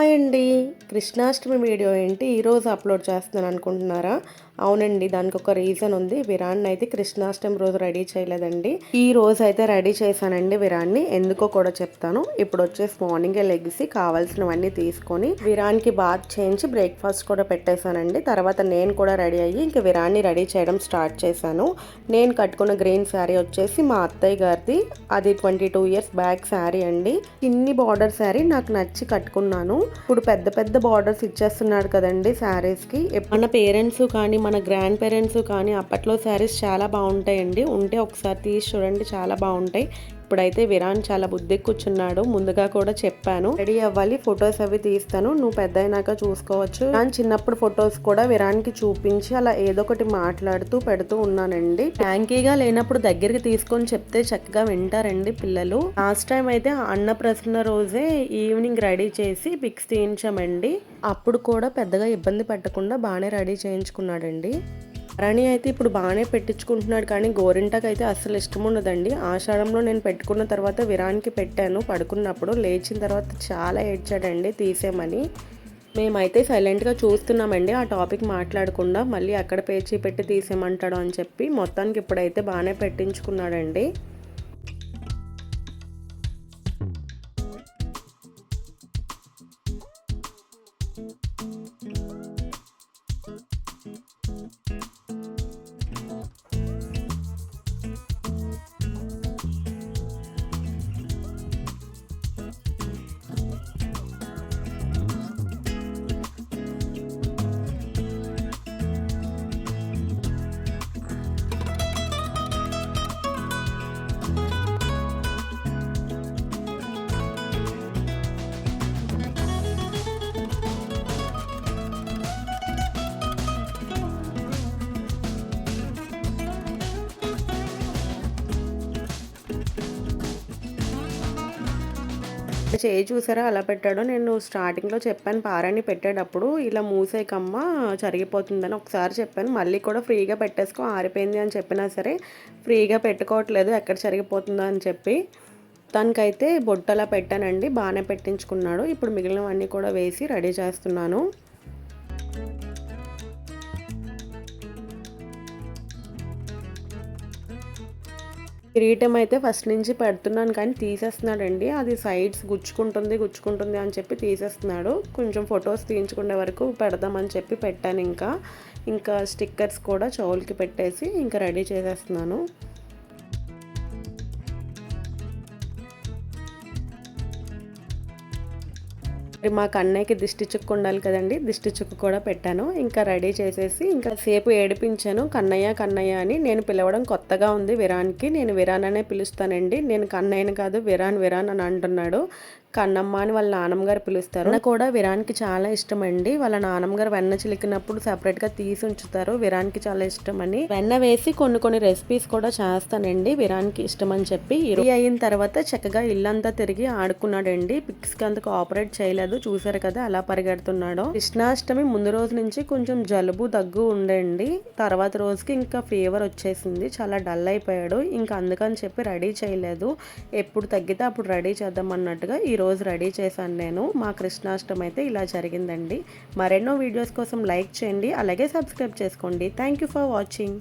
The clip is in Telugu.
హాయ్ అండి. కృష్ణాష్టమి వీడియో ఏంటి ఈరోజు అప్లోడ్ చేస్తున్నాను అనుకుంటున్నారా? అవునండి, దానికి ఒక రీజన్ ఉంది. విరాన్ని అయితే కృష్ణాష్టమి రోజు రెడీ చేయలేదండి. ఈ రోజు అయితే రెడీ చేశానండి విరాన్ని. ఎందుకో కూడా చెప్తాను. ఇప్పుడు వచ్చేసి మార్నింగే లెగిసి కావాల్సినవన్నీ తీసుకొని విరాన్కి బాత్ చేయించి బ్రేక్ఫాస్ట్ కూడా పెట్టేశానండి. తర్వాత నేను కూడా రెడీ అయ్యి ఇంక విరాన్ని రెడీ చేయడం స్టార్ట్ చేశాను. నేను కట్టుకున్న గ్రీన్ శారీ వచ్చేసి మా అత్తయ్య గారిది. అది 22 ఇయర్స్ బ్యాక్ శారీ అండి. ఇన్ని బార్డర్ శారీ నాకు నచ్చి కట్టుకున్నాను. ఇప్పుడు పెద్ద పెద్ద బార్డర్స్ ఇచ్చేస్తున్నాడు కదండి శారీస్కి. మన పేరెంట్స్ కానీ మన గ్రాండ్ పేరెంట్స్ కానీ అప్పట్లో శారీస్ చాలా బాగుంటాయండి. ఉంటే ఒకసారి తీసి చూడండి, చాలా బాగుంటాయి. ఇప్పుడైతే విరాన్ చాలా బుద్ధి కూర్చున్నాడు. ముందుగా కూడా చెప్పాను రెడీ అవ్వాలి, ఫొటోస్ అవి తీస్తాను, నువ్వు పెద్ద అయినాక చూసుకోవచ్చు. నేను చిన్నప్పుడు ఫొటోస్ కూడా విరాన్కి చూపించి అలా ఏదో ఒకటి మాట్లాడుతూ పెడుతూ ఉన్నానండి. ట్యాంకీగా లేనప్పుడు దగ్గరికి తీసుకొని చెప్తే చక్కగా వింటారండి పిల్లలు. లాస్ట్ టైం అయితే అన్నప్రసన్న రోజే ఈవినింగ్ రెడీ చేసి పిక్స్ తీయించామండి. అప్పుడు కూడా పెద్దగా ఇబ్బంది పెట్టకుండా బాగానే రెడీ చేయించుకున్నాడండి. రణి అయితే ఇప్పుడు బాగానే పెట్టించుకుంటున్నాడు, కానీ గోరింటాకు అయితే అస్సలు ఇష్టం ఉండదండి. ఆషాఢంలో నేను పెట్టుకున్న తర్వాత విరాన్కి పెట్టాను. పడుకున్నప్పుడు లేచిన తర్వాత చాలా ఏడ్చాడండి తీసేమని. మేమైతే సైలెంట్గా చూస్తున్నామండి, ఆ టాపిక్ మాట్లాడకుండా. మళ్ళీ అక్కడ పేచీ పెట్టి తీసేయమంటాడు అని చెప్పి మొత్తానికి ఇప్పుడైతే బాగానే పెట్టించుకున్నాడండి. చేయి చూసారా అలా పెట్టాడో. నేను స్టార్టింగ్లో చెప్పాను పారాన్ని పెట్టేటప్పుడు ఇలా మూసేకమ్మ చరిగిపోతుందని ఒకసారి చెప్పాను. మళ్ళీ కూడా ఫ్రీగా పెట్టేసుకో, ఆరిపోయింది అని చెప్పినా సరే ఫ్రీగా పెట్టుకోవట్లేదు, ఎక్కడ చరిగిపోతుందో అని చెప్పి. తనకైతే బొట్టలా పెట్టానండి, బాగానే పెట్టించుకున్నాడు. ఇప్పుడు మిగిలినవన్నీ కూడా వేసి రెడీ చేస్తున్నాను. కిరీటం అయితే ఫస్ట్ నుంచి పెడుతున్నాను కానీ తీసేస్తున్నాడండి. అది సైడ్స్ గుచ్చుకుంటుంది అని చెప్పి తీసేస్తున్నాడు. కొంచెం ఫొటోస్ తీయించుకునే వరకు పెడదామని చెప్పి పెట్టాను. ఇంకా స్టిక్కర్స్ కూడా చెవులకి పెట్టేసి ఇంకా రెడీ చేసేస్తున్నాను. మా కన్నయ్యకి దిష్టి చుక్కు ఉండాలి కదండి, దిష్టి చుక్కు కూడా పెట్టాను. ఇంకా రెడీ చేసేసి ఇంకా సేపు ఏడిపించాను కన్నయ్య అని. నేను పిలవడం కొత్తగా ఉంది విరాన్కి. నేను విరాన్ అనే పిలుస్తానండి. నేను కన్నయ్యని కాదు విరాన్ అని అంటున్నాడు. కన్నమ్మ అని వాళ్ళ నాన్నమ్మగారు పిలుస్తారు. వెన్న కూడా విరాన్కి చాలా ఇష్టం అండి. వాళ్ళ నాన్నమ్మగారు వెన్న చిలికినప్పుడు సెపరేట్గా తీసి ఉంచుతారు. విరాన్కి చాలా ఇష్టం అని వెన్న వేసి కొన్ని రెసిపీస్ కూడా చేస్తానండి విరాన్కి ఇష్టం అని చెప్పి. ఇది అయిన తర్వాత చక్కగా ఇల్లంతా తిరిగి ఆడుకున్నాడండి. పిక్స్కి అంత కోఆపరేట్ చేయలేదు, చూసారు కదా అలా పరిగెడుతున్నాడు. కృష్ణాష్టమి ముందు రోజు నుంచి కొంచెం జలుబు దగ్గు ఉండండి. తర్వాత రోజుకి ఇంకా ఫీవర్ వచ్చేసింది, చాలా డల్ అయిపోయాడు. ఇంకా అందుకని చెప్పి రెడీ చేయలేదు. ఎప్పుడు తగ్గితే అప్పుడు రెడీ చేద్దాం అన్నట్టుగా ఈ రోజు రెడీ చేశాను నేను. మా కృష్ణాష్టమి అయితే ఇలా జరిగిందండి. మరెన్నో వీడియోస్ కోసం లైక్ చేయండి, అలాగే సబ్స్క్రైబ్ చేసుకోండి. Thank you for watching.